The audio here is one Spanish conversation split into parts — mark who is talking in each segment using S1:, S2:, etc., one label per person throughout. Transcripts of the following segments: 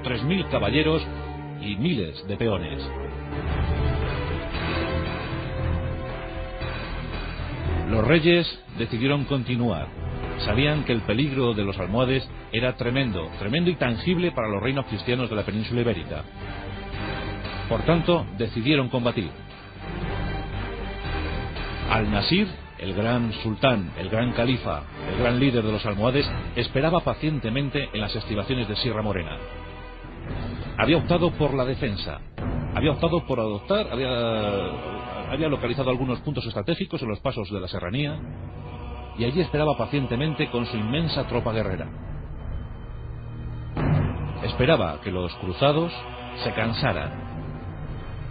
S1: 3000 caballeros y miles de peones. Los reyes decidieron continuar. Sabían que el peligro de los almohades era tremendo, tremendo y tangible para los reinos cristianos de la península ibérica. Por tanto, decidieron combatir. Al-Nasir, el gran sultán, el gran califa, el gran líder de los almohades, esperaba pacientemente en las estribaciones de Sierra Morena. Había optado por la defensa, había optado por adoptar, había localizado algunos puntos estratégicos en los pasos de la serranía, y allí esperaba pacientemente con su inmensa tropa guerrera. Esperaba que los cruzados se cansaran,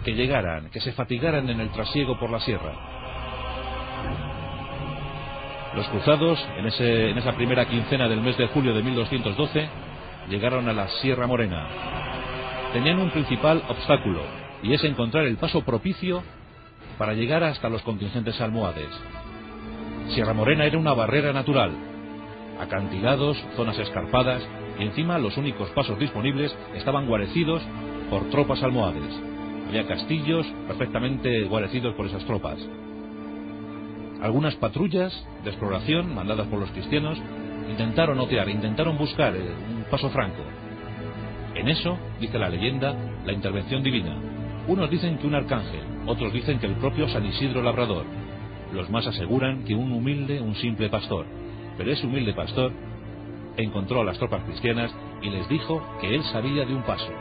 S1: que llegaran, que se fatigaran en el trasiego por la sierra. Los cruzados, en esa primera quincena del mes de julio de 1212, llegaron a la Sierra Morena. Tenían un principal obstáculo, y es encontrar el paso propicio para llegar hasta los contingentes almohades. Sierra Morena era una barrera natural, acantilados, zonas escarpadas, y encima los únicos pasos disponibles estaban guarecidos por tropas almohades. Había castillos perfectamente guarecidos por esas tropas. Algunas patrullas de exploración mandadas por los cristianos intentaron otear, intentaron buscar un paso franco. En eso, dice la leyenda, la intervención divina. Unos dicen que un arcángel, otros dicen que el propio San Isidro Labrador. Los más aseguran que un simple pastor. Pero ese humilde pastor encontró a las tropas cristianas y les dijo que él sabía de un paso,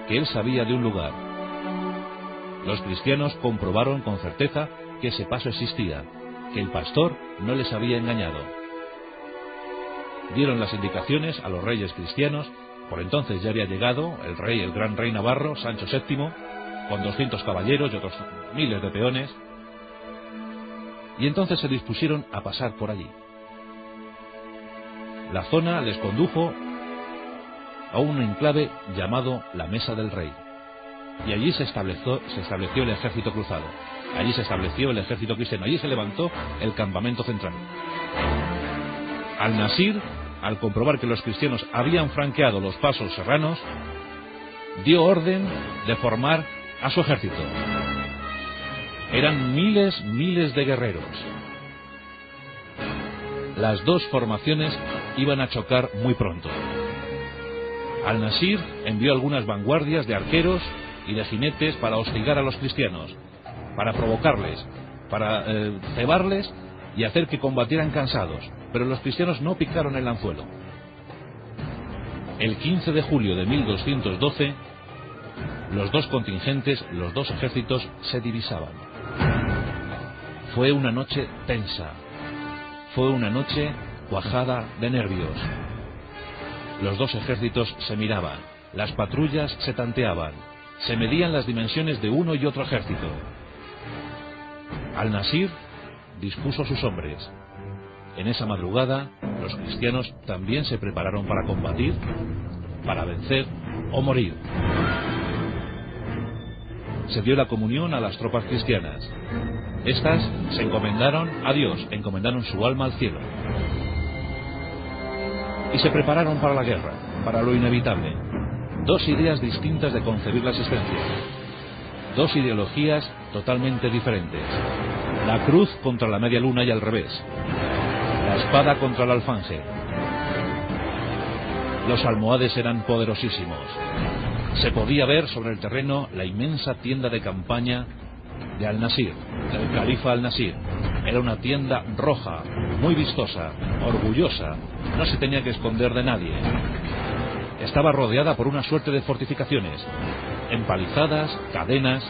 S1: que él sabía de un lugar. Los cristianos comprobaron con certeza que ese paso existía, que el pastor no les había engañado. Dieron las indicaciones a los reyes cristianos. Por entonces ya había llegado el gran rey navarro, Sancho VII, con 200 caballeros y otros miles de peones, y entonces se dispusieron a pasar por allí. La zona les condujo a un enclave llamado la Mesa del Rey, y allí se estableció el ejército cruzado. Allí se estableció el ejército cristiano, allí se levantó el campamento central. Al-Nasir, al comprobar que los cristianos habían franqueado los pasos serranos, dio orden de formar a su ejército. Eran miles de guerreros. Las dos formaciones iban a chocar muy pronto. Al-Nasir envió algunas vanguardias de arqueros y de jinetes para hostigar a los cristianos, para provocarles, para cebarles y hacer que combatieran cansados, pero los cristianos no picaron el anzuelo. El 15 de julio de 1212, los dos contingentes, los dos ejércitos se divisaban. Fue una noche tensa, fue una noche cuajada de nervios. Los dos ejércitos se miraban, las patrullas se tanteaban, se medían las dimensiones de uno y otro ejército. Al-Nasir dispuso a sus hombres. En esa madrugada, los cristianos también se prepararon para combatir, para vencer o morir. Se dio la comunión a las tropas cristianas. Estas se encomendaron a Dios, encomendaron su alma al cielo. Y se prepararon para la guerra, para lo inevitable. Dos ideas distintas de concebir la existencia. Dos ideologías totalmente diferentes. La cruz contra la media luna y al revés. La espada contra el alfanje. Los almohades eran poderosísimos. Se podía ver sobre el terreno la inmensa tienda de campaña de Al-Nasir, del califa Al-Nasir. Era una tienda roja, muy vistosa, orgullosa. No se tenía que esconder de nadie. Estaba rodeada por una suerte de fortificaciones, empalizadas, cadenas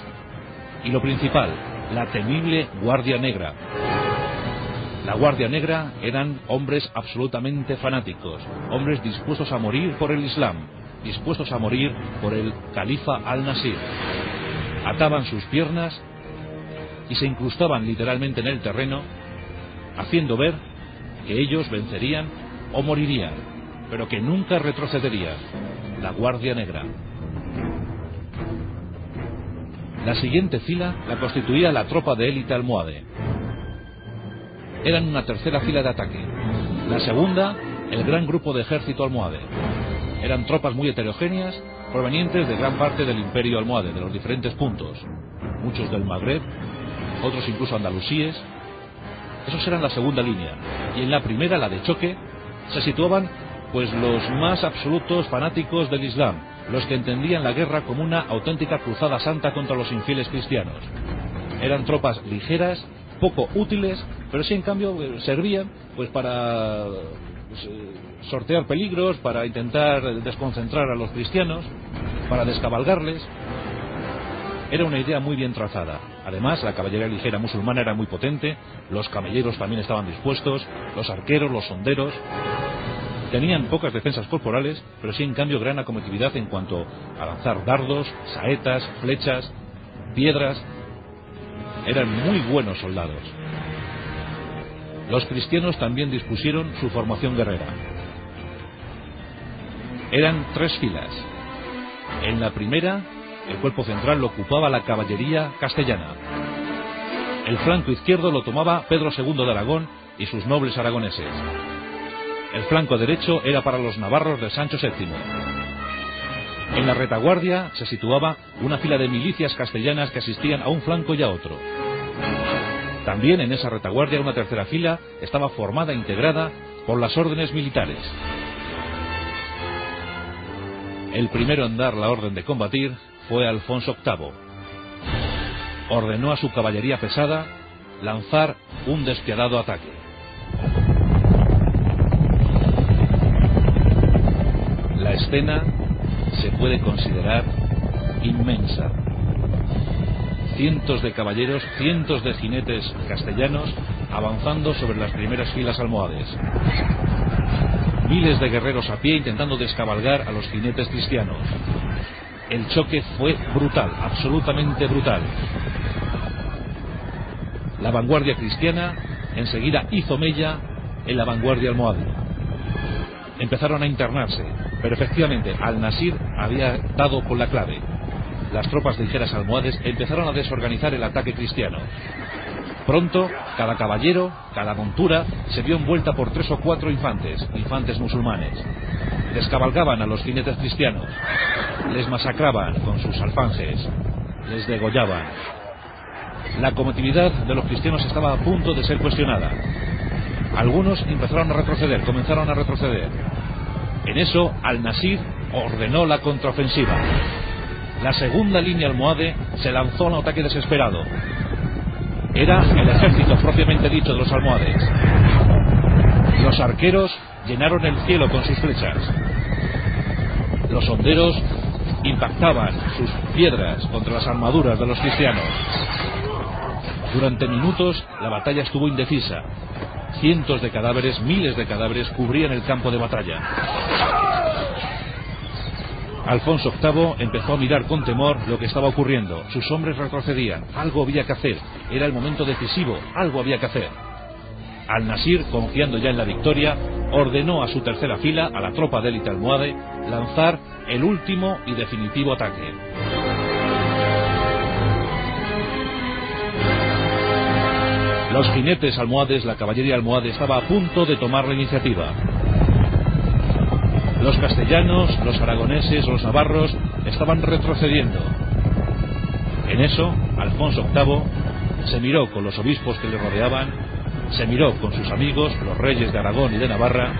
S1: y lo principal, la temible Guardia Negra. La Guardia Negra eran hombres absolutamente fanáticos, hombres dispuestos a morir por el Islam, dispuestos a morir por el califa Al-Nasir. Ataban sus piernas y se incrustaban literalmente en el terreno, haciendo ver que ellos vencerían o morirían, pero que nunca retrocederían. La Guardia Negra. La siguiente fila la constituía la tropa de élite almohade. Eran una tercera fila de ataque. La segunda, el gran grupo de ejército almohade. Eran tropas muy heterogéneas, provenientes de gran parte del imperio almohade, de los diferentes puntos, muchos del Magreb, otros incluso andalusíes. Esos eran la segunda línea, y en la primera, la de choque, se situaban pues los más absolutos fanáticos del Islam, los que entendían la guerra como una auténtica cruzada santa contra los infieles cristianos. Eran tropas ligeras, poco útiles, pero sí en cambio servían pues para sortear peligros, para intentar desconcentrar a los cristianos, para descabalgarles. Era una idea muy bien trazada. Además, la caballería ligera musulmana era muy potente, los camelleros también estaban dispuestos, los arqueros, los honderos. Tenían pocas defensas corporales, pero sí en cambio gran acometividad en cuanto a lanzar dardos, saetas, flechas, piedras. Eran muy buenos soldados. Los cristianos también dispusieron su formación guerrera. Eran 3 filas. En la primera, el cuerpo central lo ocupaba la caballería castellana. El flanco izquierdo lo tomaba Pedro II de Aragón y sus nobles aragoneses. El flanco derecho era para los navarros de Sancho VII. En la retaguardia se situaba una fila de milicias castellanas que asistían a un flanco y a otro. También en esa retaguardia una tercera fila estaba formada e integrada por las órdenes militares. El primero en dar la orden de combatir fue Alfonso VIII. Ordenó a su caballería pesada lanzar un despiadado ataque. La escena se puede considerar inmensa. Cientos de caballeros, cientos de jinetes castellanos avanzando sobre las primeras filas almohades. Miles de guerreros a pie intentando descabalgar a los jinetes cristianos. El choque fue brutal, absolutamente brutal. La vanguardia cristiana enseguida hizo mella en la vanguardia almohade. Empezaron a internarse, pero efectivamente Al-Nasir había dado con la clave. Las tropas ligeras almohades empezaron a desorganizar el ataque cristiano. Pronto, cada caballero, cada montura, se vio envuelta por 3 o 4 infantes musulmanes. Descabalgaban a los jinetes cristianos, les masacraban con sus alfanjes, les degollaban. La cometividad de los cristianos estaba a punto de ser cuestionada. Algunos empezaron a retroceder, comenzaron a retroceder. En eso, Al-Nasir ordenó la contraofensiva. La segunda línea almohade se lanzó a un ataque desesperado. Era el ejército propiamente dicho de los almohades. Los arqueros llenaron el cielo con sus flechas. Los honderos impactaban sus piedras contra las armaduras de los cristianos. Durante minutos la batalla estuvo indecisa. Cientos de cadáveres, miles de cadáveres cubrían el campo de batalla. Alfonso VIII empezó a mirar con temor lo que estaba ocurriendo. Sus hombres retrocedían. Algo había que hacer. Era el momento decisivo. Algo había que hacer. Al-Nasir, confiando ya en la victoria, ordenó a su tercera fila, a la tropa de élite almohade, lanzar el último y definitivo ataque. Los jinetes almohades, la caballería almohade, estaba a punto de tomar la iniciativa. Los castellanos, los aragoneses, los navarros estaban retrocediendo. En eso, Alfonso VIII se miró con los obispos que le rodeaban, se miró con sus amigos, los reyes de Aragón y de Navarra,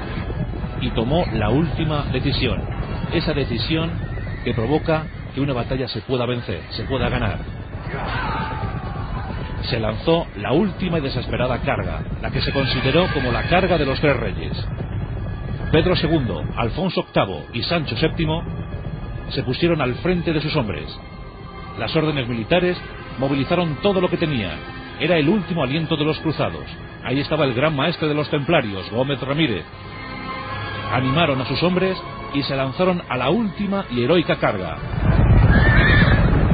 S1: y tomó la última decisión. Esa decisión que provoca que una batalla se pueda vencer, se pueda ganar. Se lanzó la última y desesperada carga, la que se consideró como la carga de los 3 reyes. Pedro II, Alfonso VIII y Sancho VII se pusieron al frente de sus hombres. Las órdenes militares movilizaron todo lo que tenían. Era el último aliento de los cruzados. Ahí estaba el gran maestre de los templarios, Gómez Ramírez. Animaron a sus hombres y se lanzaron a la última y heroica carga.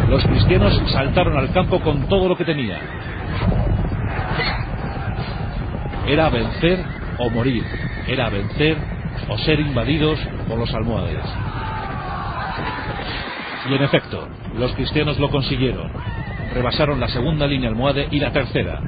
S1: Los cristianos saltaron al campo con todo lo que tenían. Era vencer o morir. Era vencer o ser invadidos por los almohades. Y en efecto, los cristianos lo consiguieron. Rebasaron la segunda línea almohade y la tercera.